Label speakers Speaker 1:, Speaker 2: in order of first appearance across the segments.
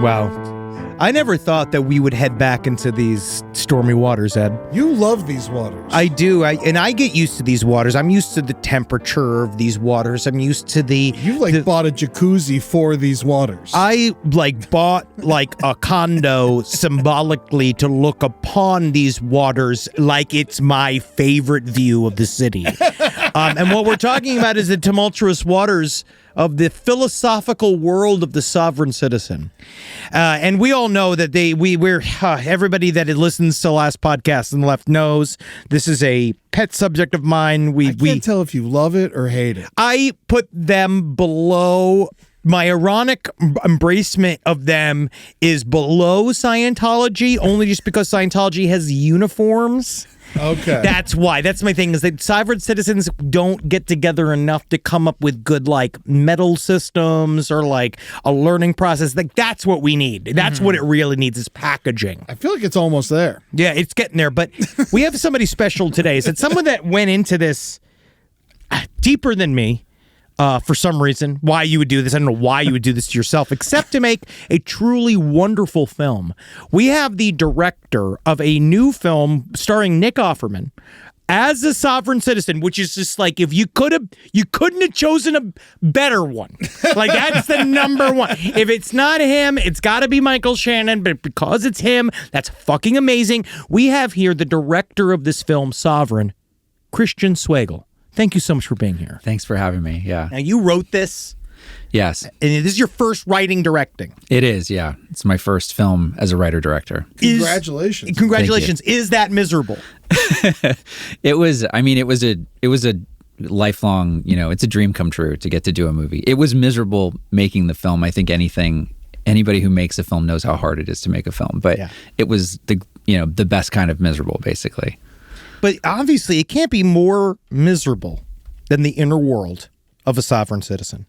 Speaker 1: Wow. I never thought that we would head back into these stormy waters, Ed.
Speaker 2: You love these waters.
Speaker 1: I do. And I get used to these waters. I'm used to the temperature of these waters. I'm used to the...
Speaker 2: You bought a jacuzzi for these waters.
Speaker 1: I bought a condo symbolically to look upon these waters like it's my favorite view of the city. And what we're talking about is the tumultuous waters of the philosophical world of the sovereign citizen. And we all know that we're everybody that listens to last podcast on the left knows this is a pet subject of mine.
Speaker 2: I can't tell if you love it or hate it.
Speaker 1: I put them below. My ironic embracement of them is below Scientology, only just because Scientology has uniforms.
Speaker 2: Okay.
Speaker 1: That's why. That's my thing, is that sovereign citizens don't get together enough to come up with good, medal systems or, a learning process. That's what we need. That's what it really needs, is packaging.
Speaker 2: I feel like it's almost there.
Speaker 1: Yeah, it's getting there. But we have somebody special today. It's someone that went into this deeper than me. For some reason, why you would do this. I don't know why you would do this to yourself, except to make a truly wonderful film. We have the director of a new film starring Nick Offerman as a sovereign citizen, which is just if you couldn't have chosen a better one. That's the number one. If it's not him, it's got to be Michael Shannon, but because it's him, that's fucking amazing. We have here the director of this film, Sovereign, Christian Swegal. Thank you so much for being here.
Speaker 3: Thanks for having me. Yeah.
Speaker 1: Now, you wrote this.
Speaker 3: Yes.
Speaker 1: And this is your first writing, directing.
Speaker 3: It is, yeah. It's my first film as a writer-director.
Speaker 2: Congratulations.
Speaker 1: Congratulations. Is that miserable?
Speaker 3: It was a lifelong, it's a dream come true to get to do a movie. It was miserable making the film. I think anybody who makes a film knows how hard it is to make a film. But It was the best kind of miserable, basically.
Speaker 1: But obviously, it can't be more miserable than the inner world of a sovereign citizen.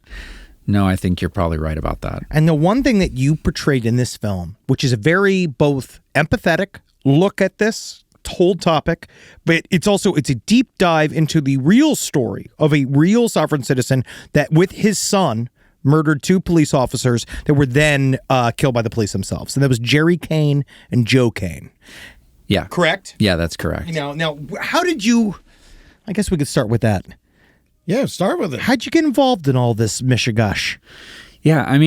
Speaker 3: No, I think you're probably right about that.
Speaker 1: And the one thing that you portrayed in this film, which is a very both empathetic look at this whole topic, but it's a deep dive into the real story of a real sovereign citizen that, with his son, murdered two police officers that were then killed by the police themselves. And that was Jerry Kane and Joe Kane.
Speaker 3: Yeah.
Speaker 1: Correct?
Speaker 3: Yeah, that's correct.
Speaker 1: Now, how did you... I guess we could start with that.
Speaker 2: Yeah, start with it.
Speaker 1: How'd you get involved in all this mishigash?
Speaker 3: Yeah, I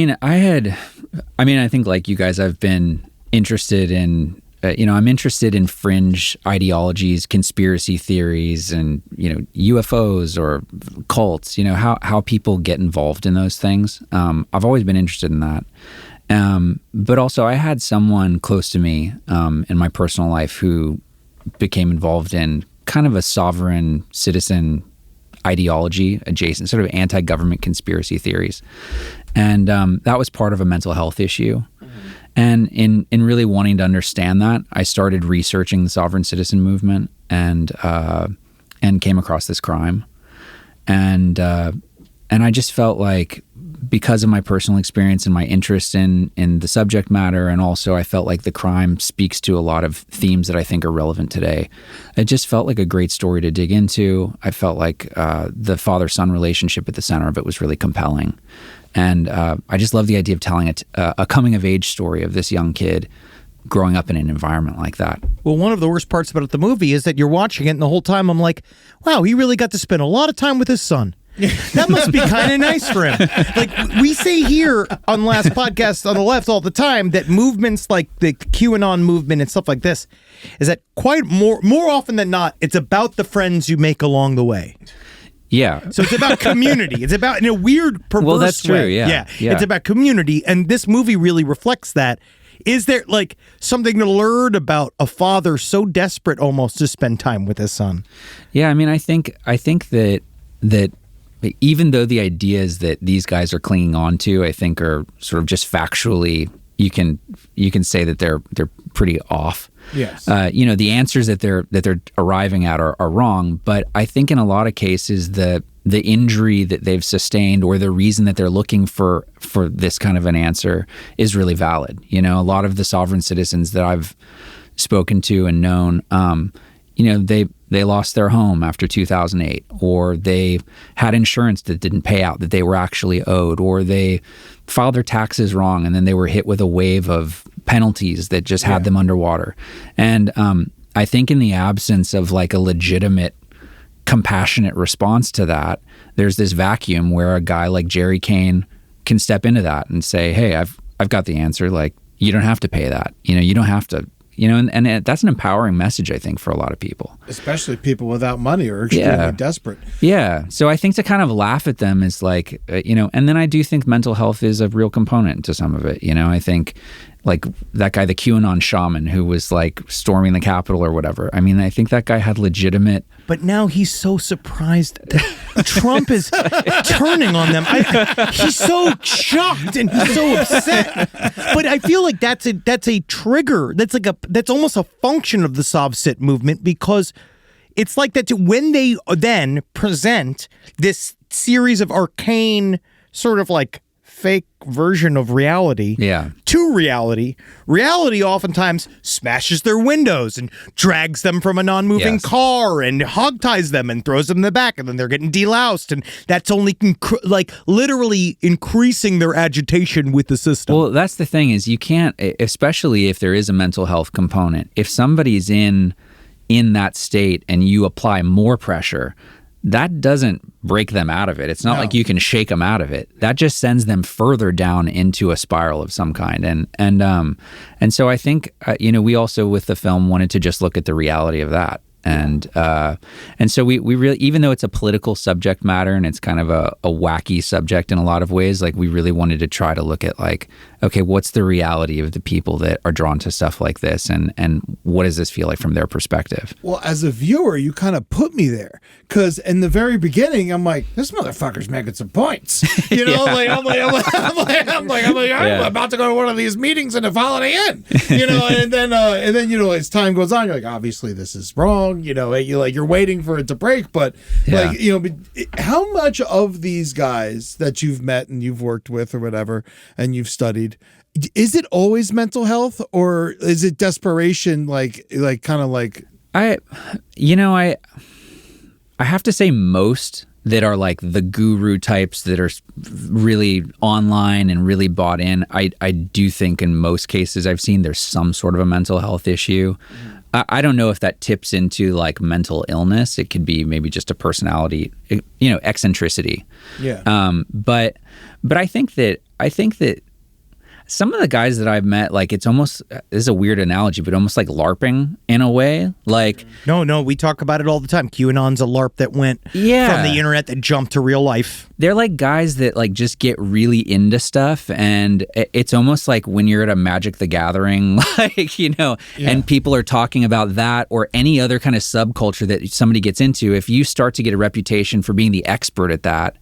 Speaker 3: think like you guys, I've been interested in... I'm interested in fringe ideologies, conspiracy theories, and, UFOs or cults, how people get involved in those things. I've always been interested in that. But also I had someone close to me in my personal life who became involved in kind of a sovereign citizen ideology adjacent, sort of anti-government conspiracy theories. And that was part of a mental health issue. Mm-hmm. And in really wanting to understand that, I started researching the sovereign citizen movement and came across this crime. And I just felt like, because of my personal experience and my interest in the subject matter, and also I felt like the crime speaks to a lot of themes that I think are relevant today. It just felt like a great story to dig into. I felt like the father-son relationship at the center of it was really compelling. And I just love the idea of telling a coming-of-age story of this young kid growing up in an environment like that. Well,
Speaker 1: one of the worst parts about the movie is that you're watching it, and the whole time I'm like, wow, he really got to spend a lot of time with his son. That must be kind of nice for him. We say here on Last Podcast on the left all the time that movements like the QAnon movement and stuff like this is that quite more often than not, it's about the friends you make along the way.
Speaker 3: Yeah.
Speaker 1: So it's about community. It's about, in a weird, perverse way.
Speaker 3: Well, that's true, yeah.
Speaker 1: It's about community, and this movie really reflects that. Is there something to learn about a father so desperate almost to spend time with his son?
Speaker 3: Yeah, I think that even though the ideas that these guys are clinging on to, I think, are sort of just factually, you can say that they're pretty off.
Speaker 2: Yes.
Speaker 3: The answers that they're arriving at are wrong. But I think in a lot of cases, the injury that they've sustained, or the reason that they're looking for this kind of an answer, is really valid. A lot of the sovereign citizens that I've spoken to and known, they lost their home after 2008, or they had insurance that didn't pay out that they were actually owed, or they filed their taxes wrong and then they were hit with a wave of penalties that just had them underwater. And I think in the absence of like a legitimate, compassionate response to that, there's this vacuum where a guy like Jerry Kane can step into that and say, hey, I've got the answer. Like, you don't have to pay that. You don't have to. And that's an empowering message, I think, for a lot of people.
Speaker 2: Especially people without money or extremely desperate.
Speaker 3: Yeah. So I think to kind of laugh at them is like, and then I do think mental health is a real component to some of it. I think like that guy, the QAnon shaman who was like storming the Capitol or whatever. I mean, I think that guy had legitimate.
Speaker 1: But now he's so surprised that Trump is turning on them. He's so shocked and he's so upset. But I feel like that's a trigger. That's almost a function of the Sov-Sit movement, because it's like that when they then present this series of arcane sort of like fake version of reality to reality oftentimes smashes their windows and drags them from a non-moving car and hogties them and throws them in the back, and then they're getting deloused, and that's only literally increasing their agitation with the system.
Speaker 3: Well, that's the thing, is you can't, especially if there is a mental health component, if somebody's in that state and you apply more pressure, that doesn't break them out of it. It's not like you can shake them out of it. That just sends them further down into a spiral of some kind. And so I think we also with the film wanted to just look at the reality of that. And so we really, even though it's a political subject matter and it's kind of a wacky subject in a lot of ways, like we really wanted to try to look at like, okay, what's the reality of the people that are drawn to stuff like this, and what does this feel like from their perspective?
Speaker 2: Well, as a viewer, you kind of put me there, because in the very beginning, I'm like, this motherfucker's making some points. I'm about to go to one of these meetings in the Holiday Inn. And then as time goes on, you're like, obviously this is wrong. You're waiting for it to break, but how much of these guys that you've met and you've worked with or whatever, and you've studied, is it always mental health, or is it desperation? I
Speaker 3: have to say most that are like the guru types that are really online and really bought in, I do think in most cases I've seen there's some sort of a mental health issue. I don't know if that tips into like mental illness. It could be maybe just a personality, eccentricity.
Speaker 2: Yeah.
Speaker 3: But I think that some of the guys that I've met, like it's almost, this is a weird analogy, but almost like LARPing in a way. Like
Speaker 1: No, we talk about it all the time. QAnon's a LARP that went from the internet that jumped to real life.
Speaker 3: They're like guys that like just get really into stuff, and it's almost like when you're at a Magic the Gathering, and people are talking about that or any other kind of subculture that somebody gets into. If you start to get a reputation for being the expert at that,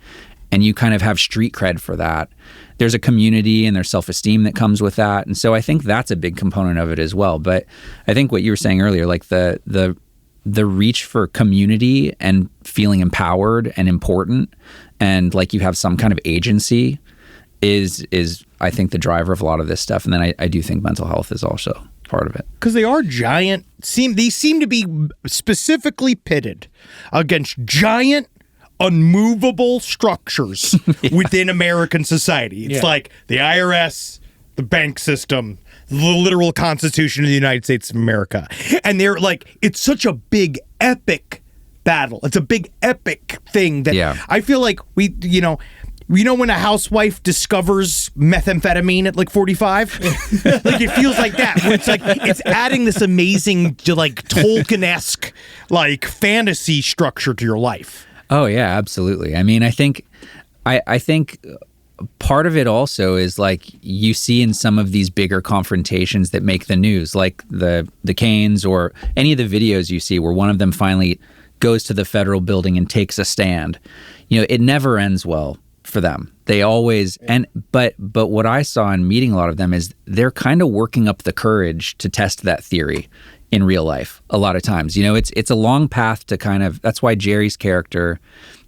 Speaker 3: and you kind of have street cred for that, there's a community and there's self-esteem that comes with that. And so I think that's a big component of it as well. But I think what you were saying earlier, like the reach for community and feeling empowered and important, and like you have some kind of agency is I think the driver of a lot of this stuff. And then I do think mental health is also part of it.
Speaker 1: Because they are giant. These seem to be specifically pitted against giant, unmovable structures within American society. It's like the IRS, the bank system, the literal Constitution of the United States of America. And they're like, it's such a big, epic battle. It's a big, epic thing that I feel like when a housewife discovers methamphetamine at like 45, like it feels like that. Where it's like it's adding this amazing, like Tolkien-esque, like fantasy structure to your life.
Speaker 3: Oh yeah, absolutely. I mean, I think part of it also is like you see in some of these bigger confrontations that make the news, like the Canes or any of the videos you see where one of them finally goes to the federal building and takes a stand. It never ends well for them. They always but what I saw in meeting a lot of them is they're kind of working up the courage to test that theory in real life a lot of times. It's a long path to kind of, that's why Jerry's character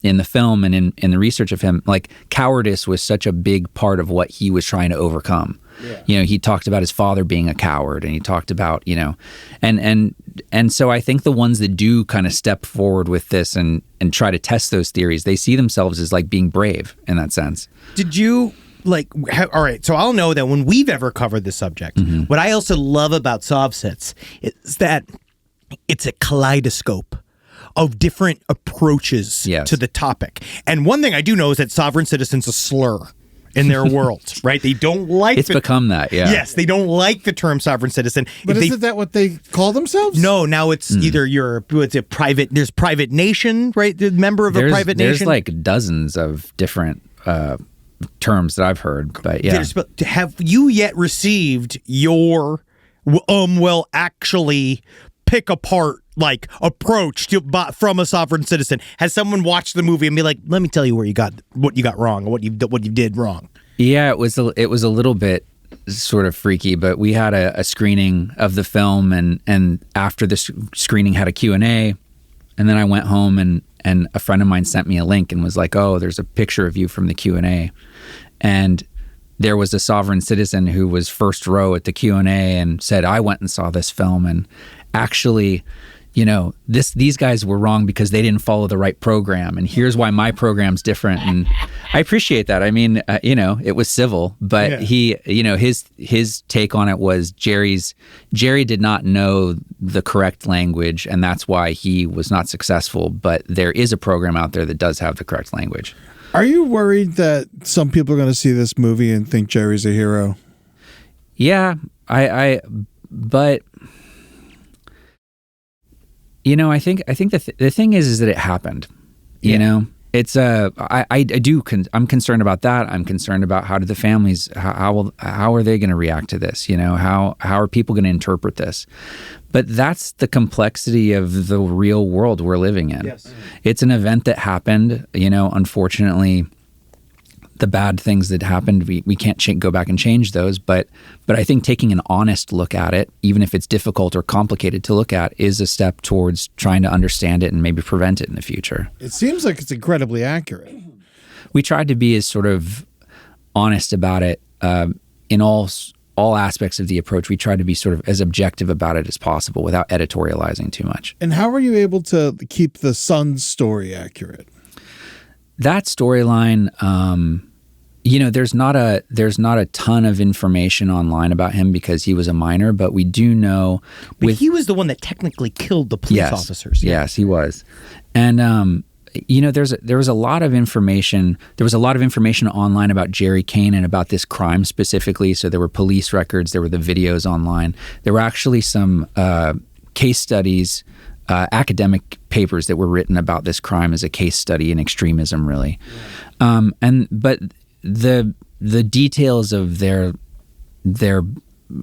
Speaker 3: in the film and in the research of him, like cowardice was such a big part of what he was trying to overcome. He talked about his father being a coward, and he talked about, and and so I think the ones that do kind of step forward with this and try to test those theories, they see themselves as like being brave in that sense.
Speaker 1: Did you all right, so I'll know that when we've ever covered this subject, what I also love about Sovsits is that it's a kaleidoscope of different approaches to the topic. And one thing I do know is that sovereign citizen's a slur in their world, right? They don't like
Speaker 3: it's become that, yeah.
Speaker 1: Yes, they don't like the term sovereign citizen.
Speaker 2: But isn't that what they call themselves?
Speaker 1: No, now it's either there's private nation, right? The member of a private nation.
Speaker 3: There's like dozens of different terms that I've heard, but yeah.
Speaker 1: Have you yet received your actually pick apart like approach from a sovereign citizen? Has someone watched the movie and be like, let me tell you what you got wrong, or what you did wrong?
Speaker 3: Yeah, it was a little bit sort of freaky, but we had a screening of the film, and after the screening had a Q&A, and then I went home and a friend of mine sent me a link and was like, oh, there's a picture of you from the Q&A. And there was a sovereign citizen who was first row at the Q&A and said, I went and saw this film, and actually, you know, these guys were wrong because they didn't follow the right program, and here's why my program's different. And I appreciate that. I mean, you know, it was civil, but he, you know, his take on it was Jerry did not know the correct language, and that's why he was not successful. But there is a program out there that does have the correct language.
Speaker 2: Are you worried that some people are going to see this movie and think Jerry's a hero?
Speaker 3: Yeah, but you know, I think the thing is that it happened. You know, it's I'm concerned about that. I'm concerned about how do the families, how are they going to react to this? You know, how are people going to interpret this? But that's the complexity of the real world we're living in. Yes. It's an event that happened. You know, unfortunately, the bad things that happened, we can't go back and change those. But I think taking an honest look at it, even if it's difficult or complicated to look at, is a step towards trying to understand it and maybe prevent it in the future.
Speaker 2: It seems like it's incredibly accurate.
Speaker 3: We tried to be as sort of honest about it in all aspects of the approach. We tried to be sort of as objective about it as possible without editorializing too much.
Speaker 2: And how were you able to keep the son's story accurate?
Speaker 3: That storyline, you know, there's not a ton of information online about him because he was a minor, but we do know.
Speaker 1: But he was the one that technically killed the police officers.
Speaker 3: Yeah. Yes, he was. And you know, there was a lot of information. There was a lot of information online about Jerry Kane and about this crime specifically. So there were police records. There were the videos online. There were actually some case studies. Academic papers that were written about this crime as a case study in extremism, really. But the details of their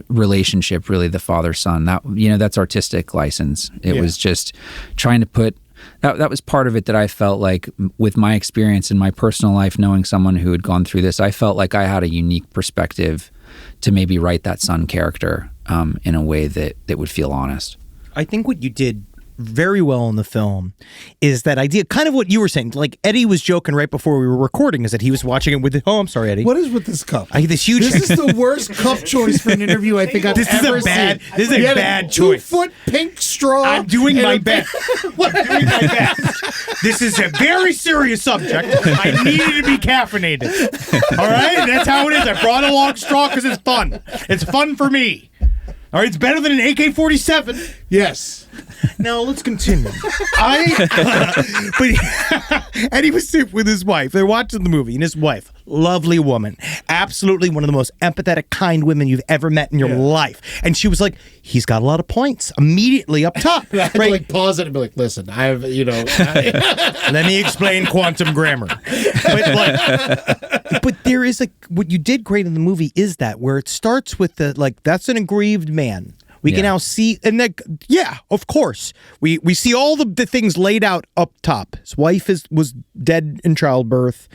Speaker 3: relationship, really, the father-son, that, you know, that's artistic license. It was just trying to put that was part of it that I felt like, with my experience in my personal life, knowing someone who had gone through this, I felt like I had a unique perspective to maybe write that son character in a way that would feel honest.
Speaker 1: I think what you did very well in the film is that idea, kind of what you were saying. Like Eddie was joking right before we were recording, is that he was watching it with. I'm sorry, Eddie.
Speaker 2: What is with this cup?
Speaker 1: I get this huge.
Speaker 2: This is the worst cup choice for an interview I think I've ever seen.
Speaker 1: This is a bad choice.
Speaker 2: 2-foot pink straw.
Speaker 1: I'm doing my best. I'm doing my best. This is a very serious subject. I needed to be caffeinated. All right, that's how it is. I brought along straw because it's fun. It's fun for me. All right, it's better than an AK-47.
Speaker 2: Yes.
Speaker 1: Now let's continue. And he was sitting with his wife. They're watching the movie, and his wife, lovely woman, absolutely one of the most empathetic, kind women you've ever met in your life. And she was like, "He's got a lot of points." Immediately up top,
Speaker 2: I had to like pause it and be like, "Listen, I have, you know,
Speaker 1: let me explain quantum grammar." But there is what you did great in the movie is that where it starts with that's an aggrieved man. We can now see, and then, of course, we see all the things laid out up top. His wife was dead in childbirth.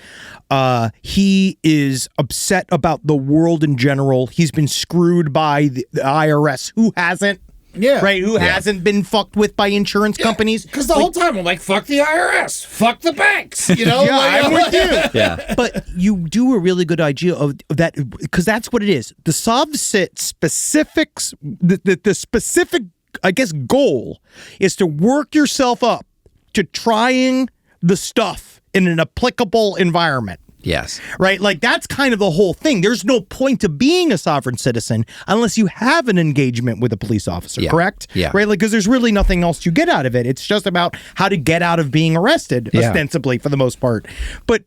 Speaker 1: He is upset about the world in general. He's been screwed by the IRS. Who hasn't?
Speaker 2: Yeah.
Speaker 1: Right? Who hasn't been fucked with by insurance companies?
Speaker 2: Because the whole time I'm like, fuck the IRS. Fuck the banks. You know?
Speaker 1: I'm with you.
Speaker 3: Yeah.
Speaker 1: But you do a really good idea of that, because that's what it is. The Sovsit specifics, the specific I guess, goal is to work yourself up to trying the stuff in an applicable environment.
Speaker 3: Yes.
Speaker 1: Right? Like, that's kind of the whole thing. There's no point to being a sovereign citizen unless you have an engagement with a police officer, correct?
Speaker 3: Yeah.
Speaker 1: Right? Like, because there's really nothing else you get out of it. It's just about how to get out of being arrested, ostensibly, for the most part. But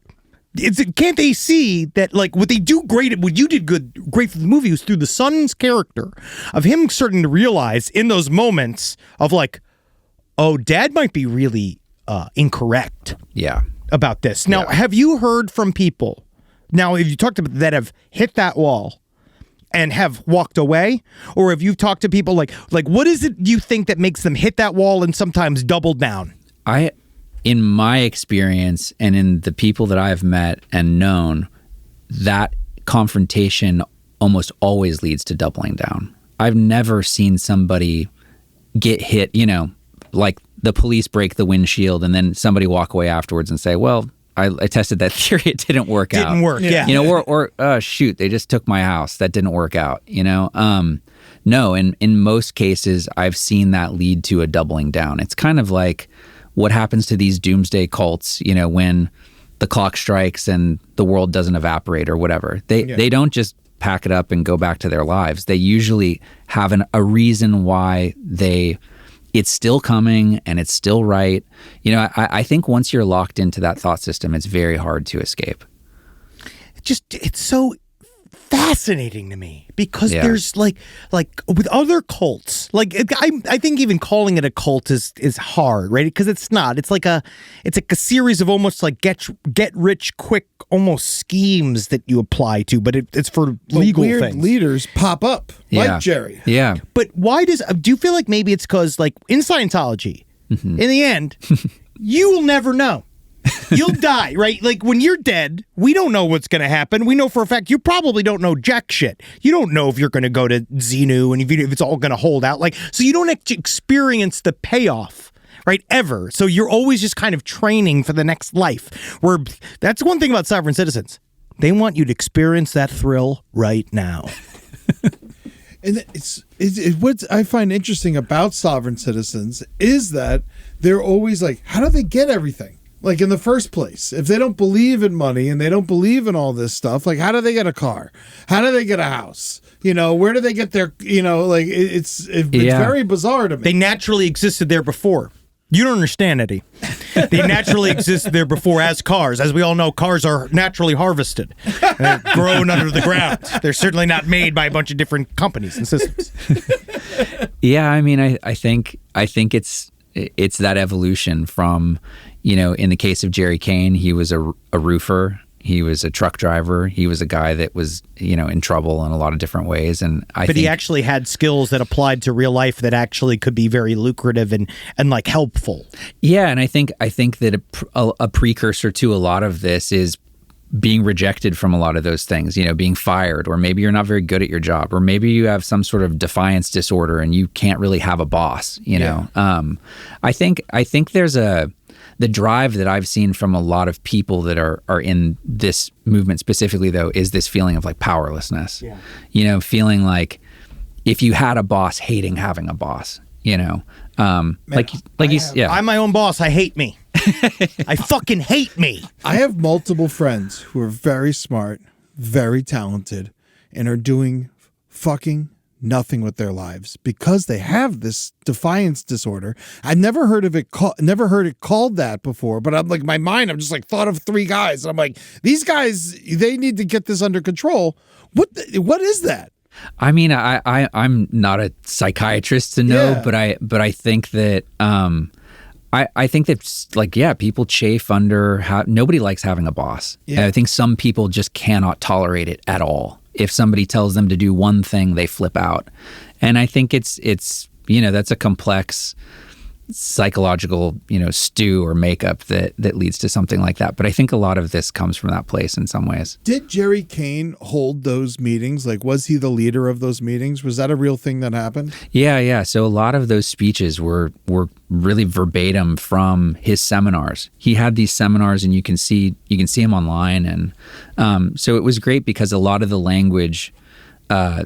Speaker 1: can't they see that, like, what they do great, what you did great for the movie was through the son's character of him starting to realize in those moments of, like, oh, dad might be really incorrect.
Speaker 3: Yeah.
Speaker 1: About this. Now, have you heard from people, now, have you talked about that have hit that wall and have walked away? Or have you talked to people like what is it you think that makes them hit that wall and sometimes double down?
Speaker 3: In my experience and in the people that I've met and known, that confrontation almost always leads to doubling down. I've never seen somebody get hit, like the police break the windshield and then somebody walk away afterwards and say, well, I tested that theory. It didn't work out.
Speaker 1: Didn't work, yeah.
Speaker 3: Or shoot, they just took my house. That didn't work out, No, and in most cases, I've seen that lead to a doubling down. It's kind of like what happens to these doomsday cults, when the clock strikes and the world doesn't evaporate or whatever. They don't just pack it up and go back to their lives. They usually have a reason why it's still coming and it's still right. I think once you're locked into that thought system, it's very hard to escape.
Speaker 1: It's so fascinating to me because there's like with other cults, like I think even calling it a cult is hard, right? Because it's not. It's like a series of almost like get rich quick almost schemes that you apply to, but it's for legal
Speaker 2: weird
Speaker 1: things.
Speaker 2: Leaders pop up like Jerry.
Speaker 3: Yeah.
Speaker 1: But why do you feel like maybe it's because, like, in Scientology, in the end, you will never know. You'll die, right? Like, when you're dead, we don't know what's going to happen. We know for a fact you probably don't know jack shit. You don't know if you're going to go to Xenu and if it's all going to hold out. Like, so you don't experience the payoff, right, ever. So you're always just kind of training for the next life. Where that's one thing about sovereign citizens. They want you to experience that thrill right now.
Speaker 2: And it's what I find interesting about sovereign citizens is that they're always like, how do they get everything? Like, in the first place, if they don't believe in money and they don't believe in all this stuff, like, how do they get a car? How do they get a house? Where do they get their, it's very bizarre to me.
Speaker 1: They naturally existed there before. You don't understand, Eddie. They naturally existed there before as cars. As we all know, cars are naturally harvested. They're grown under the ground. They're certainly not made by a bunch of different companies and systems.
Speaker 3: Yeah, I mean, I think it's that evolution from, in the case of Jerry Kane, he was a roofer. He was a truck driver. He was a guy that was, in trouble in a lot of different ways. But he actually had skills that applied to real life that actually could be very lucrative and like helpful. Yeah, and I think that a precursor to a lot of this is being rejected from a lot of those things, being fired, or maybe you're not very good at your job, or maybe you have some sort of defiance disorder and you can't really have a boss, I think there's the drive that I've seen from a lot of people that are in this movement specifically, though, is this feeling of like powerlessness, feeling like if you had a boss, hating having a boss, I'm my own boss. I hate me. I fucking hate me.
Speaker 2: I have multiple friends who are very smart, very talented, and are doing fucking nothing with their lives because they have this defiance disorder. I've never heard of it called that before, but I'm like, I'm just like thought of 3 guys. And I'm like, these guys, they need to get this under control. What is that?
Speaker 3: I mean, I'm not a psychiatrist to know, but I think that I think that, like, people chafe under nobody likes having a boss. Yeah. I think some people just cannot tolerate it at all. If somebody tells them to do one thing, they flip out. And I think it's that's a complex psychological, stew or makeup that leads to something like that. But I think a lot of this comes from that place in some ways.
Speaker 2: Did Jerry Kane hold those meetings? Like, was he the leader of those meetings? Was that a real thing that happened? Yeah.
Speaker 3: So a lot of those speeches were really verbatim from his seminars. He had these seminars, and you can see him online. And so it was great because a lot of the language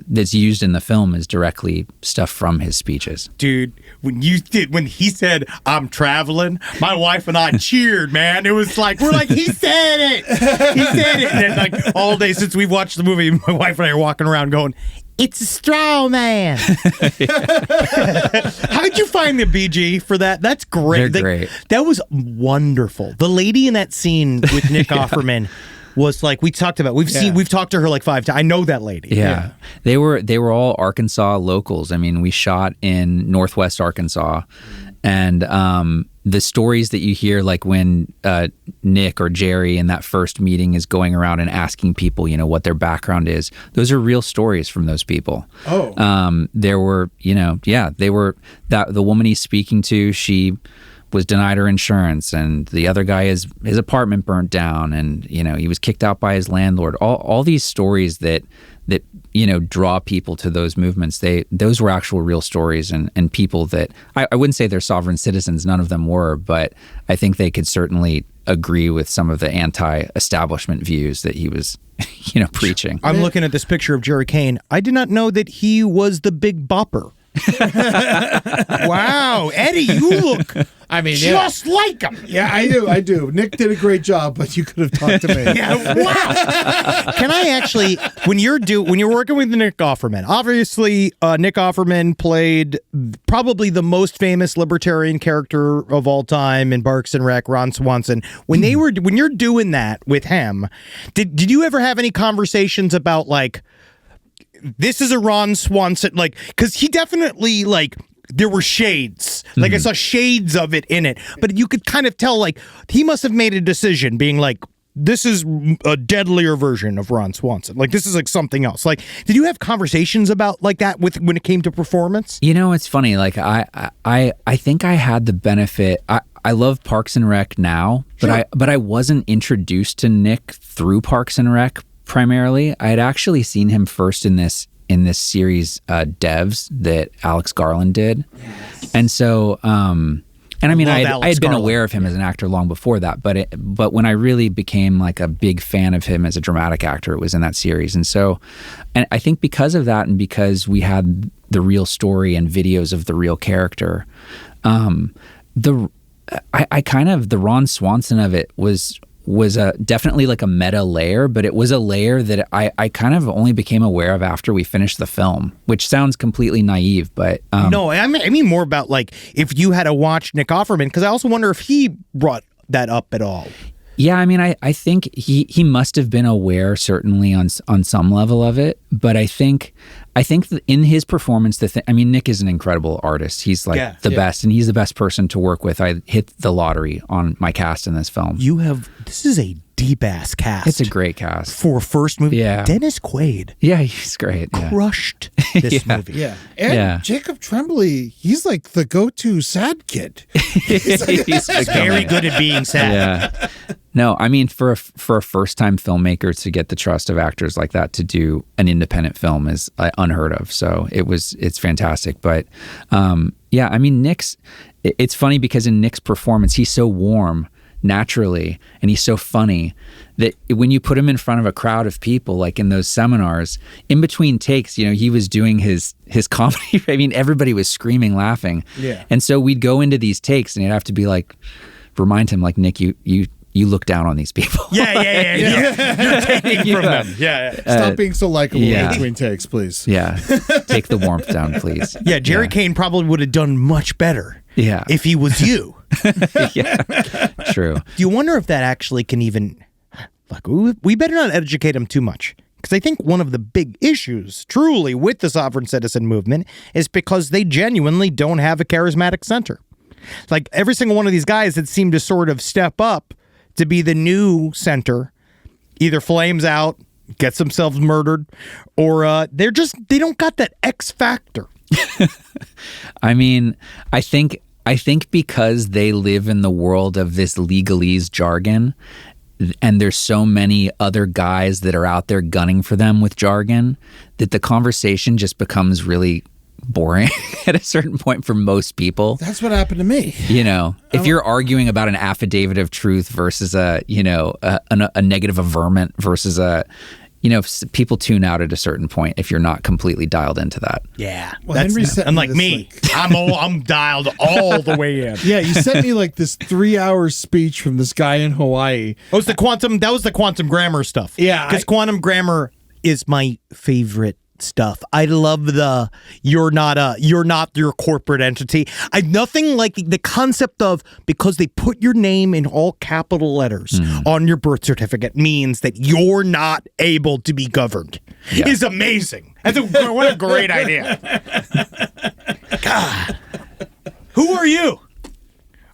Speaker 3: that's used in the film is directly stuff from his speeches.
Speaker 1: Dude, when he said, "I'm traveling," my wife and I cheered, man. It was like, we're like, he said it. He said it. And then, like, all day since we've watched the movie, my wife and I are walking around going, "It's a straw man." How'd you find the BG for that? That's great.
Speaker 3: They're great.
Speaker 1: That was wonderful. The lady in that scene with Nick Offerman was like, we talked about. We've talked to her like 5 times. I know that lady.
Speaker 3: Yeah. They were all Arkansas locals. I mean, we shot in Northwest Arkansas, and the stories that you hear, like when Nick or Jerry in that first meeting is going around and asking people, what their background is, those are real stories from those people. There were, the woman he's speaking to, she was denied her insurance, and the other guy, his apartment burnt down, and he was kicked out by his landlord. All these stories that draw people to those movements, those were actual real stories, and people that I wouldn't say they're sovereign citizens, none of them were, but I think they could certainly agree with some of the anti-establishment views that he was preaching.
Speaker 1: I'm looking at this picture of Jerry Kane. I did not know that he was the Big Bopper. Wow, Eddie, you look just like him.
Speaker 2: Yeah, I do. Nick did a great job, but you could have talked to me.
Speaker 1: Yeah, wow. Can I actually, when you're working with Nick Offerman, obviously Nick Offerman played probably the most famous libertarian character of all time in Parks and Rec, Ron Swanson. When you're doing that with him, did you ever have any conversations about, like, this is a Ron Swanson, like, because he definitely, like, there were shades. Like, I saw shades of it in it. But you could kind of tell, like, he must have made a decision being like, this is a deadlier version of Ron Swanson. Like, this is like something else. Like, did you have conversations about like that when it came to performance?
Speaker 3: It's funny. Like, I think I had the benefit. I love Parks and Rec now, but I wasn't introduced to Nick through Parks and Rec primarily. I had actually seen him first in this series, Devs, that Alex Garland did. Yes. And so, and I mean, I had been aware of him as an actor long before that, but when I really became like a big fan of him as a dramatic actor, it was in that series. And so, and I think because of that, and because we had the real story and videos of the real character, the Ron Swanson of it was definitely like a meta layer, but it was a layer that I kind of only became aware of after we finished the film, which sounds completely naive, but...
Speaker 1: No, I mean more about, like, if you had to watch Nick Offerman, because I also wonder if he brought that up at all.
Speaker 3: Yeah, I mean, I think he must have been aware, certainly on some level of it, but I think that in his performance, Nick is an incredible artist. He's like the best, and he's the best person to work with. I hit the lottery on my cast in this film.
Speaker 1: This is a deep-ass cast.
Speaker 3: It's a great cast.
Speaker 1: For a first movie.
Speaker 3: Yeah.
Speaker 1: Dennis Quaid.
Speaker 3: Yeah, he's great.
Speaker 1: Crushed this movie.
Speaker 2: Yeah. And Jacob Tremblay, he's like the go-to sad kid.
Speaker 1: He's very good at being sad.
Speaker 3: Yeah. No, I mean, for a first-time filmmaker to get the trust of actors like that to do an independent film is unheard of. So it's fantastic. But yeah, I mean, it's funny because in Nick's performance, he's so warm naturally, and he's so funny that when you put him in front of a crowd of people, like in those seminars, in between takes, he was doing his comedy. I mean, everybody was screaming, laughing. Yeah. And so we'd go into these takes, and you'd have to be like, remind him, like, Nick, you look down on these people.
Speaker 1: Yeah. You're taking from them. Yeah.
Speaker 2: Stop being so likable in between takes, please.
Speaker 3: Yeah. Take the warmth down, please.
Speaker 1: Yeah, Jerry Kane probably would have done much better.
Speaker 3: Yeah.
Speaker 1: If he was you.
Speaker 3: Yeah. True.
Speaker 1: Do you wonder if that actually can even... Look, we better not educate him too much. Because I think one of the big issues, truly, with the sovereign citizen movement is because they genuinely don't have a charismatic center. Like, every single one of these guys that seem to sort of step up to be the new center either flames out, gets themselves murdered, or they don't got that X factor.
Speaker 3: I mean, I think because they live in the world of this legalese jargon, and there's so many other guys that are out there gunning for them with jargon, that the conversation just becomes really boring at a certain point for most people.
Speaker 2: That's what happened to me.
Speaker 3: If you're arguing about an affidavit of truth versus a negative averment versus a people tune out at a certain point if you're not completely dialed into that.
Speaker 1: Yeah.
Speaker 2: Well, Henry sent
Speaker 1: unlike
Speaker 2: me
Speaker 1: me. I'm dialed all the way in.
Speaker 2: Yeah, you sent me like this 3-hour speech from this guy in Hawaii.
Speaker 1: That was the quantum grammar stuff.
Speaker 2: Yeah,
Speaker 1: Because quantum grammar is my favorite stuff. I love you're not your corporate entity. Nothing like the concept of, because they put your name in all capital letters on your birth certificate means that you're not able to be governed. Yeah. Is amazing. What a great idea. God. Who are you?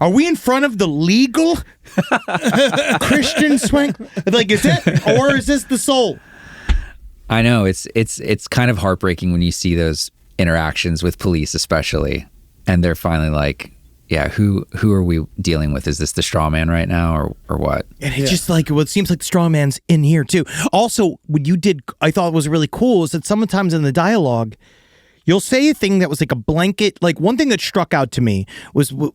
Speaker 1: Are we in front of the legal Christian swing? Like, is it, or is this the soul?
Speaker 3: I know it's kind of heartbreaking when you see those interactions with police, especially, and they're finally like, yeah, who are we dealing with? Is this the straw man right now, or what?
Speaker 1: And it's just like, well, it seems like the straw man's in here too. Also, what you did, I thought was really cool, is that sometimes in the dialogue, you'll say a thing that was like a blanket. Like, one thing that stuck out to me was Nick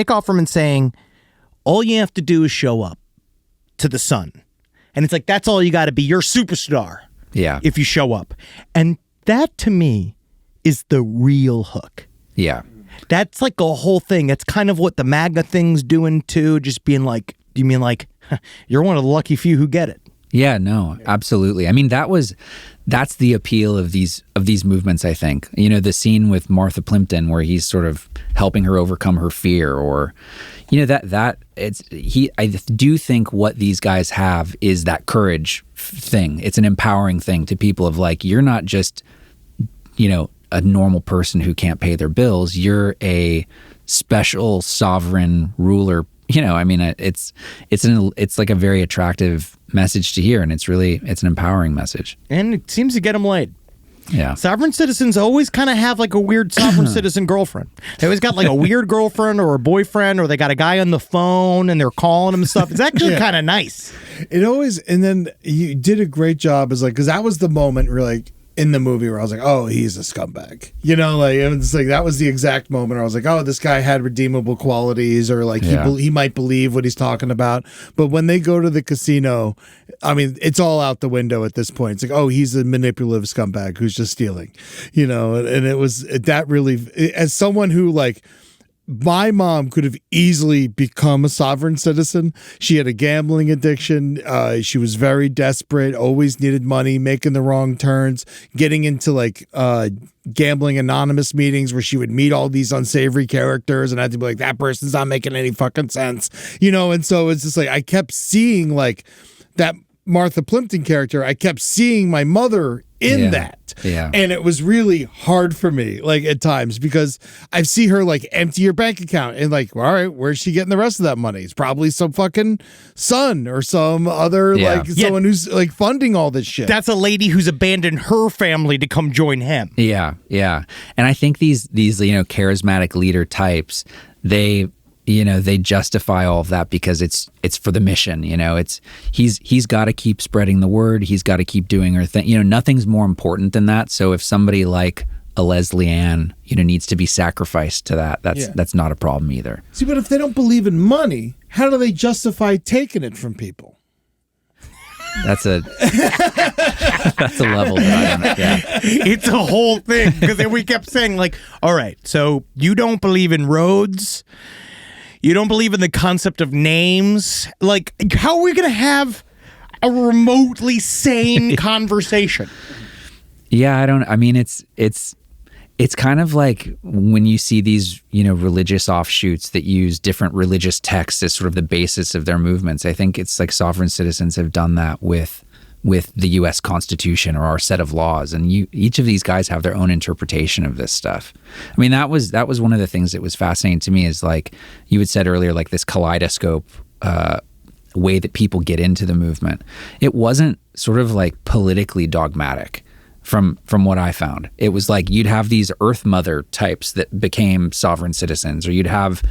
Speaker 1: Offerman saying, all you have to do is show up to the sun. And it's like, that's all you got to be. You're a superstar.
Speaker 3: Yeah.
Speaker 1: If you show up. And that, to me, is the real hook.
Speaker 3: Yeah.
Speaker 1: That's like a whole thing. It's kind of what the MAGA thing's doing too. Just being like, you mean like, you're one of the lucky few who get it.
Speaker 3: Yeah, no, absolutely. I mean, that's the appeal of these movements, I think. The scene with Martha Plimpton where he's sort of helping her overcome her fear, or I do think what these guys have is that courage thing. It's an empowering thing to people of like, you're not just, a normal person who can't pay their bills. You're a special sovereign ruler. It's like a very attractive message to hear, and it's an empowering message.
Speaker 1: And it seems to get them laid.
Speaker 3: Yeah.
Speaker 1: Sovereign citizens always kind of have like a weird sovereign citizen girlfriend. They always got like a weird girlfriend or a boyfriend, or they got a guy on the phone and they're calling him stuff. It's actually kind of nice.
Speaker 2: It always, and then you did a great job as like, because that was the moment where like, in the movie where I was like, oh, he's a scumbag. Like, it's like, that was the exact moment where I was like, oh, this guy had redeemable qualities, or like he might believe what he's talking about. But when they go to the casino, I mean, it's all out the window at this point. It's like, oh, he's a manipulative scumbag who's just stealing, and it was that really, as someone who like, my mom could have easily become a sovereign citizen. She had a gambling addiction. She was very desperate, always needed money, making the wrong turns, getting into like gambling anonymous meetings where she would meet all these unsavory characters and I had to be like, that person's not making any fucking sense, and so it's just like, I kept seeing like that Martha Plimpton character. I kept seeing my mother in that.
Speaker 3: Yeah.
Speaker 2: And it was really hard for me, like at times, because I see her like empty your bank account and like, all right, where's she getting the rest of that money? It's probably some fucking son or some other someone who's like funding all this shit.
Speaker 1: That's a lady who's abandoned her family to come join him.
Speaker 3: Yeah, yeah. And I think these charismatic leader types, they justify all of that because it's for the mission. He's got to keep spreading the word. He's got to keep doing her thing. Nothing's more important than that. So if somebody like a Leslie Ann, needs to be sacrificed to that, that's not a problem either.
Speaker 2: See, but if they don't believe in money, how do they justify taking it from people?
Speaker 3: That's a level that I don't. Yeah,
Speaker 1: it's a whole thing, because then we kept saying like, all right, so you don't believe in roads. You don't believe in the concept of names. Like, how are we going to have a remotely sane conversation?
Speaker 3: Yeah, I mean, it's kind of like when you see these, religious offshoots that use different religious texts as sort of the basis of their movements. I think it's like sovereign citizens have done that with the U.S. Constitution or our set of laws, and each of these guys have their own interpretation of this stuff. I mean, that was one of the things that was fascinating to me, is like you had said earlier, like this kaleidoscope way that people get into the movement. It wasn't sort of like politically dogmatic from what I found. It was like you'd have these Earth Mother types that became sovereign citizens, or you'd have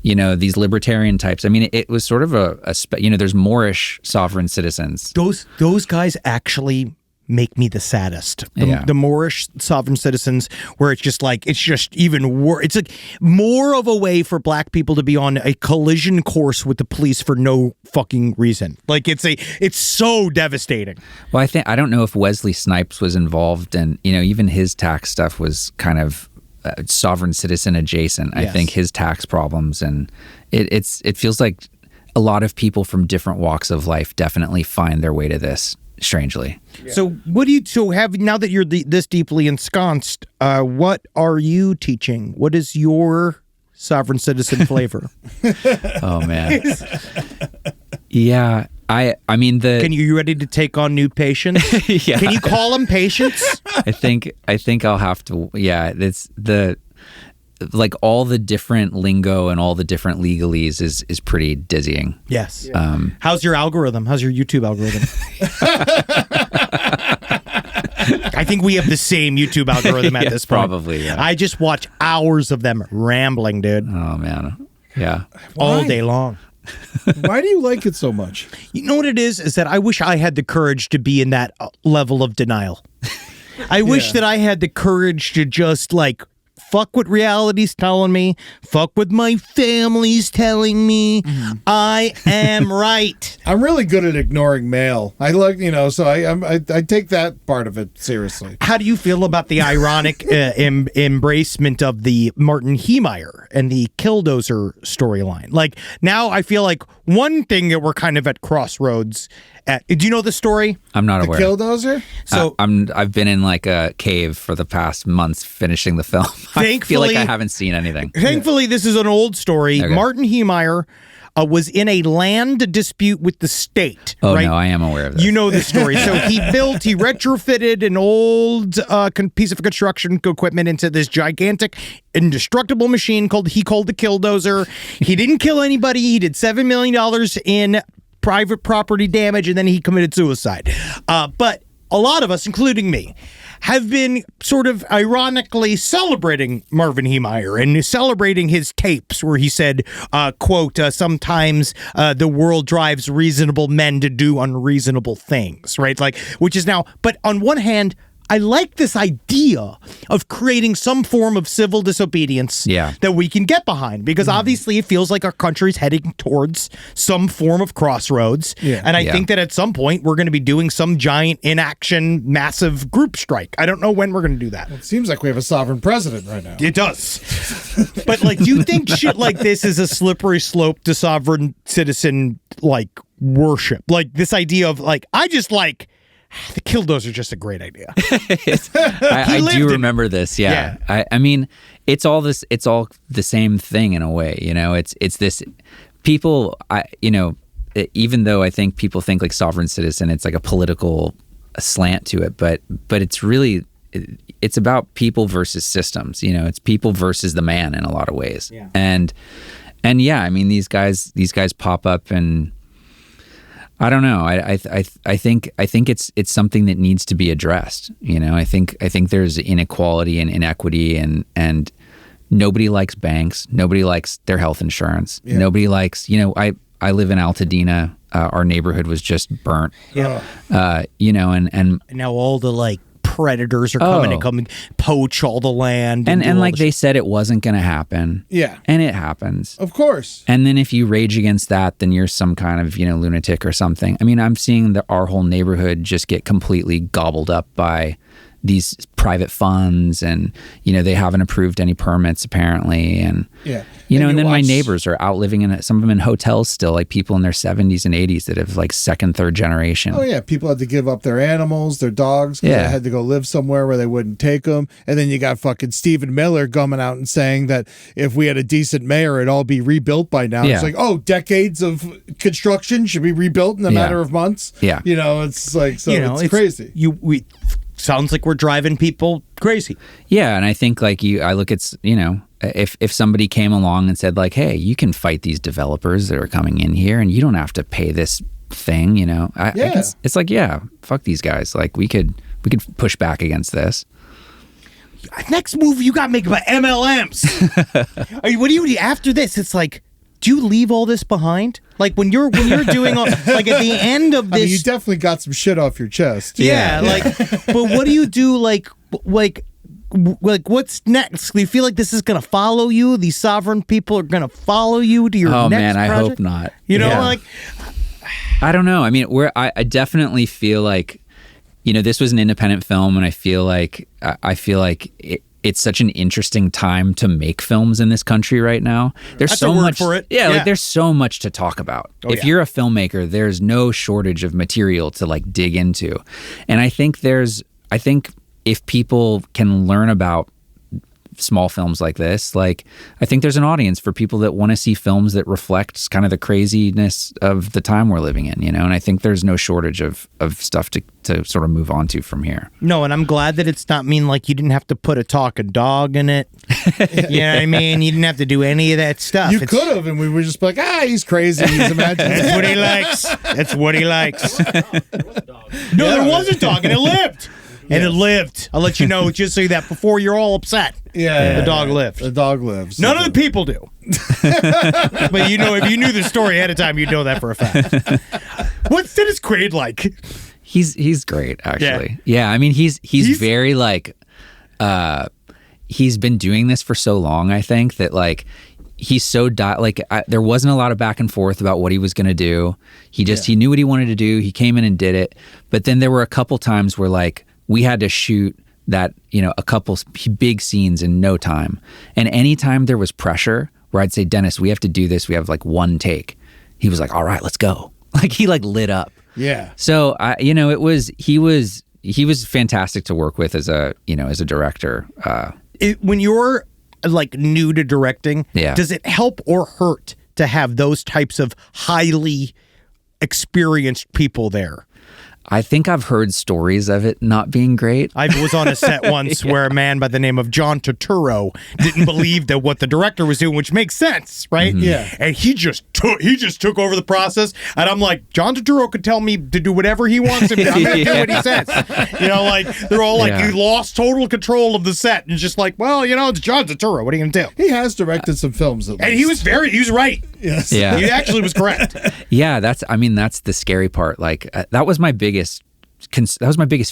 Speaker 3: these libertarian types. I mean, it was sort of there's Moorish sovereign citizens.
Speaker 1: Those guys actually make me the saddest.
Speaker 3: Yeah.
Speaker 1: The Moorish sovereign citizens, where it's just even worse. It's like more of a way for black people to be on a collision course with the police for no fucking reason. Like it's so devastating.
Speaker 3: Well, I don't know if Wesley Snipes was involved, and even his tax stuff was kind of sovereign citizen adjacent. I think his tax problems, and it feels like a lot of people from different walks of life definitely find their way to this. Strangely.
Speaker 1: Yeah. So now that you're this deeply ensconced, what are you teaching? What is your sovereign citizen flavor?
Speaker 3: Oh man. Yeah. I mean
Speaker 1: Can you ready to take on new patients?
Speaker 3: Yeah.
Speaker 1: Can you call them patients?
Speaker 3: I think I'll have to. Yeah. It's like all the different lingo and all the different legalese is pretty dizzying.
Speaker 1: Yes. How's your algorithm? How's your YouTube algorithm? I think we have the same YouTube algorithm at this point.
Speaker 3: Probably. Yeah.
Speaker 1: I just watch hours of them rambling, dude.
Speaker 3: Oh man. Yeah.
Speaker 1: All day long.
Speaker 2: Why do you like it so much?
Speaker 1: You know what it is that I wish I had the courage to be in that level of denial. I wish that I had the courage to just fuck what reality's telling me. Fuck what my family's telling me. Mm-hmm. I am right.
Speaker 2: I'm really good at ignoring mail. I so I take that part of it seriously.
Speaker 1: How do you feel about the ironic embracement of the Martin Heemeyer and the Killdozer storyline? Like now I feel like one thing that we're kind of at crossroads at. Do you know the story?
Speaker 3: I'm not aware.
Speaker 2: Killdozer?
Speaker 1: So
Speaker 3: I've been in like a cave for the past months finishing the film. I feel like I haven't seen anything.
Speaker 1: Thankfully, this is an old story. Okay. Martin Heemeyer was in a land dispute with the state.
Speaker 3: Oh,
Speaker 1: right?
Speaker 3: No, I am aware of this.
Speaker 1: You know the story. So he retrofitted an old piece of construction equipment into this gigantic, indestructible machine he called the Killdozer. He didn't kill anybody. He did $7 million in private property damage, and then he committed suicide. But a lot of us, including me, have been sort of ironically celebrating Marvin Heemeyer and celebrating his tapes where he said, quote, sometimes the world drives reasonable men to do unreasonable things, right? Which is now, but on one hand, I like this idea of creating some form of civil disobedience that we can get behind, because obviously it feels like our country's heading towards some form of crossroads. Yeah. And I think that at some point we're going to be doing some giant inaction, massive group strike. I don't know when we're going to do that.
Speaker 2: Well, it seems like we have a sovereign president right now.
Speaker 1: It does. But do you think shit like this is a slippery slope to sovereign citizen worship? This idea of I just the Killdozer are just a great idea.
Speaker 3: I do remember this. Yeah. I mean, it's all the same thing in a way. It's this people. Even though I think people think sovereign citizen, it's like a political slant to it, but it's really it's about people versus systems. It's people versus the man in a lot of ways. Yeah. And I mean these guys pop up and. I don't know. I think it's something that needs to be addressed. I think there's inequality and inequity, and nobody likes banks. Nobody likes their health insurance. Yeah. Nobody likes. I live in Altadena. Our neighborhood was just burnt. Yeah. And
Speaker 1: now all the predators are coming to come and poach all the land.
Speaker 3: And they said it wasn't going to happen.
Speaker 2: Yeah.
Speaker 3: And it happens.
Speaker 2: Of course.
Speaker 3: And then if you rage against that, then you're some kind of, lunatic or something. I mean, I'm seeing our whole neighborhood just get completely gobbled up by these private funds, and they haven't approved any permits apparently, and and then my neighbors are outliving some of them in hotels still, people in their 70s and 80s that have second, third generation.
Speaker 2: Oh yeah, people had to give up their animals, their dogs, they had to go live somewhere where they wouldn't take them. And then you got fucking Stephen Miller gumming out and saying that if we had a decent mayor, it'd all be rebuilt by now. It's decades of construction should be rebuilt in a matter of months.
Speaker 3: Yeah,
Speaker 2: it's it's crazy.
Speaker 1: Sounds like we're driving people crazy.
Speaker 3: Yeah, and I think I look at if somebody came along and said hey, you can fight these developers that are coming in here, and you don't have to pay this thing. It's fuck these guys. We could push back against this.
Speaker 1: Next move you got to make about MLMs. What do you after this? It's do you leave all this behind? Like when you're doing like at the end of this,
Speaker 2: I mean, you definitely got some shit off your chest.
Speaker 1: yeah. Like, but what do you do? Like what's next? Do you feel like this is gonna follow you? These sovereign people are gonna follow you to your
Speaker 3: Oh
Speaker 1: next
Speaker 3: man, I
Speaker 1: project?
Speaker 3: hope not.
Speaker 1: You know,
Speaker 3: Yeah.
Speaker 1: like
Speaker 3: I don't know. I mean, I definitely feel like, this was an independent film, and I feel like it's such an interesting time to make films in this country right now. There's
Speaker 1: That's
Speaker 3: so
Speaker 1: a word
Speaker 3: much
Speaker 1: for it.
Speaker 3: Yeah,
Speaker 1: Yeah.
Speaker 3: like there's so much to talk about.
Speaker 1: Oh,
Speaker 3: If
Speaker 1: yeah.
Speaker 3: you're a filmmaker, there's no shortage of material to like dig into. And I think if people can learn about small films like this, like I think there's an audience for people that want to see films that reflect kind of the craziness of the time we're living in, and I think there's no shortage of stuff to sort of move on to from here.
Speaker 1: no, and I'm glad that it's not mean like you didn't have to put a talking dog in it. You know what I mean? You didn't have to do any of that stuff.
Speaker 2: You could have, and we were just like, he's crazy. He's imagining.
Speaker 1: That's what he likes. That's what he likes. No, there was a dog, and it lived. And it lived. I'll let you know just so that before you're all upset.
Speaker 2: Yeah,
Speaker 1: The dog lived.
Speaker 2: The dog lives.
Speaker 1: None of the people do. But if you knew the story ahead of time, you'd know that for a fact. What's Dennis Quaid like?
Speaker 3: He's great, actually. Yeah, I mean, he's very like, he's been doing this for so long, I think, that like, he's so there wasn't a lot of back and forth about what he was going to do. He knew what he wanted to do. He came in and did it. But then there were a couple times where like, we had to shoot that, a couple big scenes in no time. And anytime there was pressure where I'd say, Dennis, we have to do this. We have like one take. He was like, all right, let's go. Like he like lit up.
Speaker 2: Yeah.
Speaker 3: So he was fantastic to work with as a director.
Speaker 1: When you're like new to directing, does it help or hurt to have those types of highly experienced people there?
Speaker 3: I think I've heard stories of it not being great.
Speaker 1: I was on a set once where a man by the name of John Turturro didn't believe that what the director was doing, which makes sense, right?
Speaker 3: Mm-hmm.
Speaker 2: Yeah.
Speaker 1: And he just took over the process, and I'm like, John Turturro could tell me to do whatever he wants, and I'm gonna do what he says. Like they're all like, you lost total control of the set, and just like, well, it's John Turturro. What are you gonna do?
Speaker 2: He has directed some films, at least.
Speaker 1: And he was right.
Speaker 2: Yes.
Speaker 3: Yeah.
Speaker 1: He actually was correct.
Speaker 3: Yeah, that's the scary part. Like that was my biggest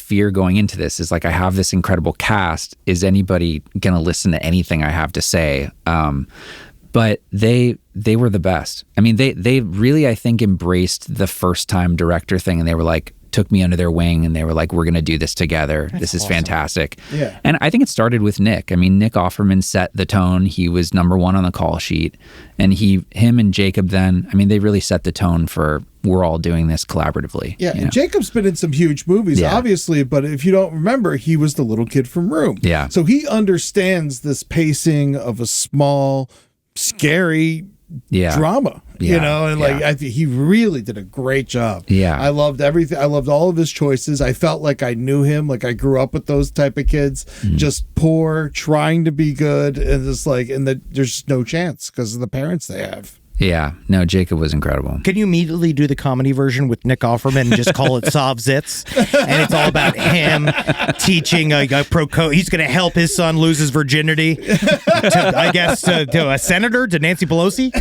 Speaker 3: fear going into this, is like, I have this incredible cast. Is anybody going to listen to anything I have to say? But they were the best. I mean, they really, I think, embraced the first time director thing, and they were like, took me under their wing, and they were like, we're going to do this together. This is fantastic.
Speaker 2: Yeah.
Speaker 3: And I think it started with Nick. I mean, Nick Offerman set the tone. He was number one on the call sheet, and him and Jacob then, I mean, they really set the tone for, we're all doing this collaboratively.
Speaker 2: Yeah, and Jacob's been in some huge movies,
Speaker 3: Yeah.
Speaker 2: obviously, but if you don't remember, he was the little kid from Room.
Speaker 3: Yeah.
Speaker 2: So he understands this pacing of a small, scary drama,
Speaker 3: Yeah.
Speaker 2: and like, I think he really did a great job.
Speaker 3: Yeah.
Speaker 2: I loved everything. I loved all of his choices. I felt like I knew him, like I grew up with those type of kids, just poor, trying to be good, and just like, there's no chance because of the parents they have.
Speaker 3: Yeah. No, Jacob was incredible.
Speaker 1: Can you immediately do the comedy version with Nick Offerman and just call it Sovzits? And it's all about him teaching a he's going to help his son lose his virginity to a senator, to Nancy Pelosi.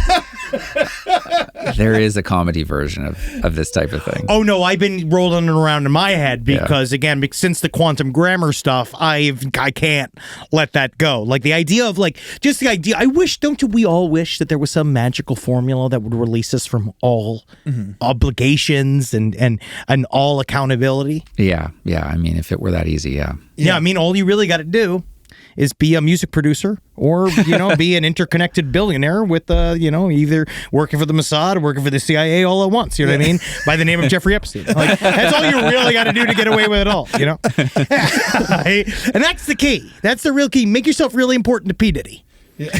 Speaker 3: There is a comedy version of this type of thing.
Speaker 1: Oh no, I've been rolling it around in my head because again, since the quantum grammar stuff, I can't let that go. Like the idea of don't we all wish that there was some magical formula that would release us from all obligations and all accountability?
Speaker 3: Yeah. I mean, if it were that easy, yeah.
Speaker 1: Yeah, I mean, all you really got to do is be a music producer or, be an interconnected billionaire with, either working for the Mossad or working for the CIA all at once. You know what I mean? By the name of Jeffrey Epstein. Like, that's all you really got to do to get away with it all, And that's the key. That's the real key. Make yourself really important to P. Diddy. Yeah.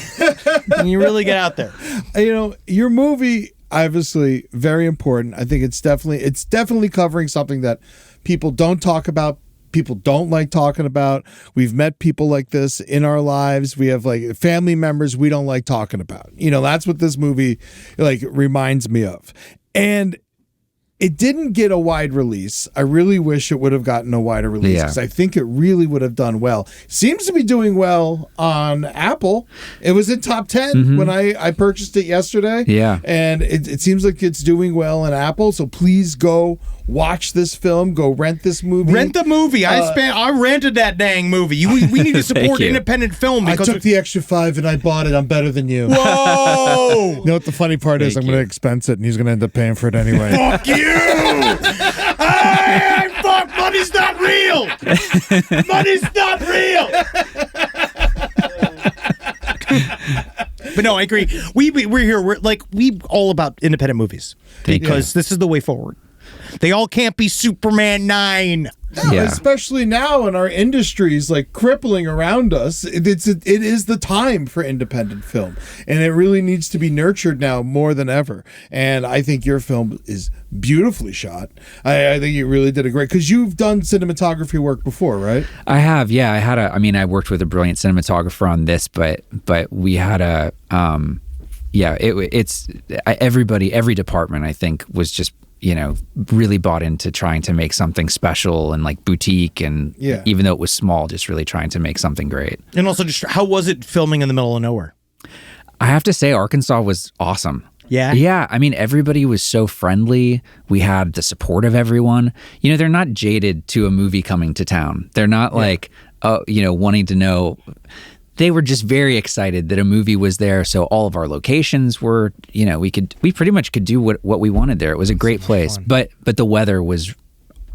Speaker 1: And you really get out there.
Speaker 2: Your movie, obviously very important. I think it's definitely covering something that people don't talk about. People don't like talking about. We've met people like this in our lives. We have like family members we don't like talking about. That's what this movie like reminds me of. And It didn't get a wide release. I really wish it would have gotten a wider release because I think it really would have done well. Seems to be doing well on Apple. It was in top 10 when I purchased it yesterday.
Speaker 3: Yeah.
Speaker 2: And it seems like it's doing well on Apple. So please go watch this film. Go rent this movie.
Speaker 1: Rent the movie. I rented that dang movie. We need to support independent film. Because
Speaker 2: I took the extra $5 and I bought it. I'm better than you.
Speaker 1: Whoa!
Speaker 2: You know what the funny part is? I'm going to expense it and he's going to end up paying for it anyway.
Speaker 1: Fuck you! Hey, fuck! Money's not real. Money's not real. But no, I agree. We're here. We're all about independent movies because this is the way forward. They all can't be Superman 9.
Speaker 2: No, especially now in our industries like crippling around us, it is the time for independent film, and it really needs to be nurtured now more than ever. And I think your film is beautifully shot. I think you really did a great, because you've done cinematography work before, right?
Speaker 3: I have, yeah. I worked with a brilliant cinematographer on this, but we had a every department I think was just really bought into trying to make something special and like boutique, and even though it was small, just really trying to make something great.
Speaker 1: And also, just how was it filming in the middle of nowhere?
Speaker 3: I have to say, Arkansas was awesome.
Speaker 1: Yeah?
Speaker 3: Yeah. I mean, everybody was so friendly. We had the support of everyone. They're not jaded to a movie coming to town. They're not like, wanting to know. They were just very excited that a movie was there. So all of our locations were, we pretty much could do what we wanted there. It was a great place, but the weather was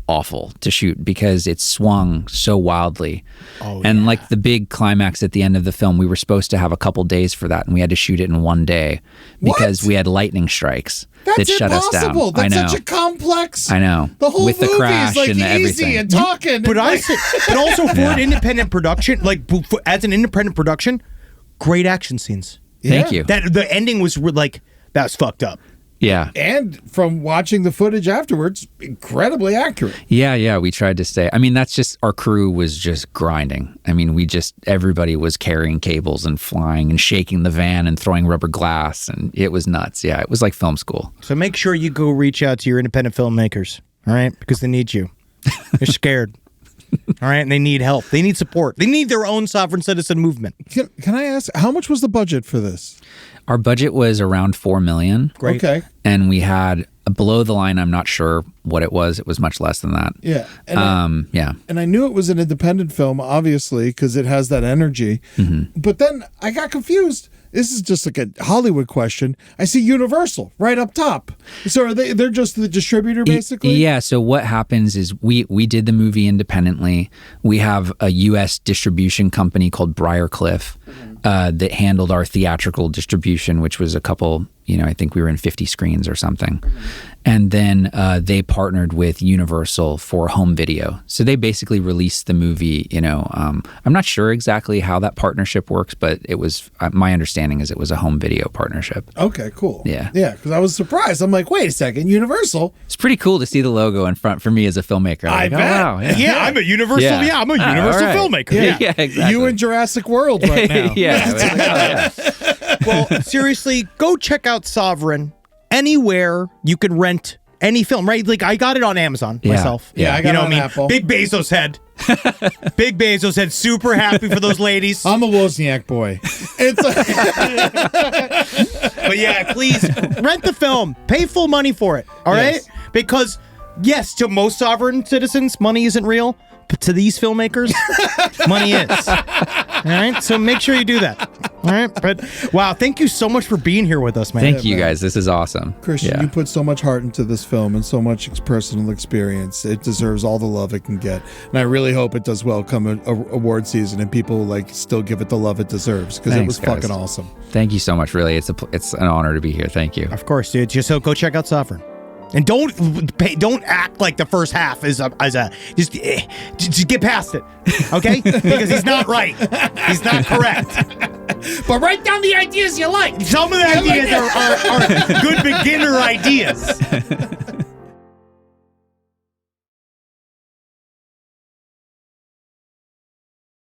Speaker 3: awful to shoot because it swung so wildly. And like the big climax at the end of the film, we were supposed to have a couple days for that, and we had to shoot it in one day because we had lightning strikes that shut us down.
Speaker 2: That's such a complex.
Speaker 3: I know.
Speaker 2: The whole
Speaker 3: with the
Speaker 2: movie
Speaker 3: crash
Speaker 2: is like
Speaker 3: and
Speaker 2: easy
Speaker 3: everything.
Speaker 2: and talking.
Speaker 1: But also for an independent production, as an independent production, great action scenes.
Speaker 3: Thank you.
Speaker 1: That the ending was that was fucked up.
Speaker 3: Yeah.
Speaker 2: And from watching the footage afterwards, incredibly accurate.
Speaker 3: Yeah, we tried to stay. I mean, that's just, our crew was just grinding. I mean, everybody was carrying cables and flying and shaking the van and throwing rubber glass, and it was nuts. Yeah, it was like film school.
Speaker 1: So make sure you go reach out to your independent filmmakers, all right? Because they need you. They're scared. All right, and they need help. They need support. They need their own sovereign citizen movement.
Speaker 2: Can I ask, how much was the budget for this?
Speaker 3: Our budget was around $4 million.
Speaker 1: Great.
Speaker 2: Okay.
Speaker 3: And we had below the line, I'm not sure what it was. It was much less than that.
Speaker 2: Yeah.
Speaker 3: And
Speaker 2: And I knew it was an independent film, obviously, because it has that energy.
Speaker 3: Mm-hmm.
Speaker 2: But then I got confused. This is just like a Hollywood question. I see Universal right up top. So they're just the distributor, basically?
Speaker 3: Yeah. So what happens is we did the movie independently. We have a U.S. distribution company called Briarcliff that handled our theatrical distribution, which was a couple, I think we were in 50 screens or something. And then they partnered with Universal for home video. So they basically released the movie, I'm not sure exactly how that partnership works, but it was, my understanding is it was a home video partnership.
Speaker 2: Okay, cool.
Speaker 3: Yeah.
Speaker 2: Yeah, because I was surprised. I'm like, wait a second, Universal?
Speaker 3: It's pretty cool to see the logo in front for me as a filmmaker.
Speaker 2: I bet.
Speaker 3: Oh, wow.
Speaker 1: Yeah, I'm a Universal. Yeah, I'm a Universal filmmaker.
Speaker 3: Yeah, exactly.
Speaker 2: You in Jurassic World right now.
Speaker 3: Yeah. I was like, oh, yeah.
Speaker 1: Well, seriously, go check out Sovereign anywhere you can rent any film, right? Like, I got it on Amazon myself.
Speaker 2: Yeah, I got it on Apple.
Speaker 1: Big Bezos head. Big Bezos head. Super happy for those ladies.
Speaker 2: I'm a Wozniak boy.
Speaker 1: But yeah, please rent the film. Pay full money for it. All right? Because yes, to most sovereign citizens, money isn't real. But to these filmmakers, money is. All right? So make sure you do that. All right? But wow, thank you so much for being here with us, man.
Speaker 3: Thank you guys. This is awesome.
Speaker 2: Christian, you put so much heart into this film and so much personal experience. It deserves all the love it can get. And I really hope it does well come award season and people still give it the love it deserves, because it was fucking awesome.
Speaker 3: Thank you so much. Really, it's an honor to be here. Thank you.
Speaker 1: Of course, dude. Just go check out Sovereign. And don't act like the first half is just get past it, okay? Because he's not right. He's not correct.
Speaker 2: But write down the ideas you like.
Speaker 1: Some of the ideas are good beginner ideas.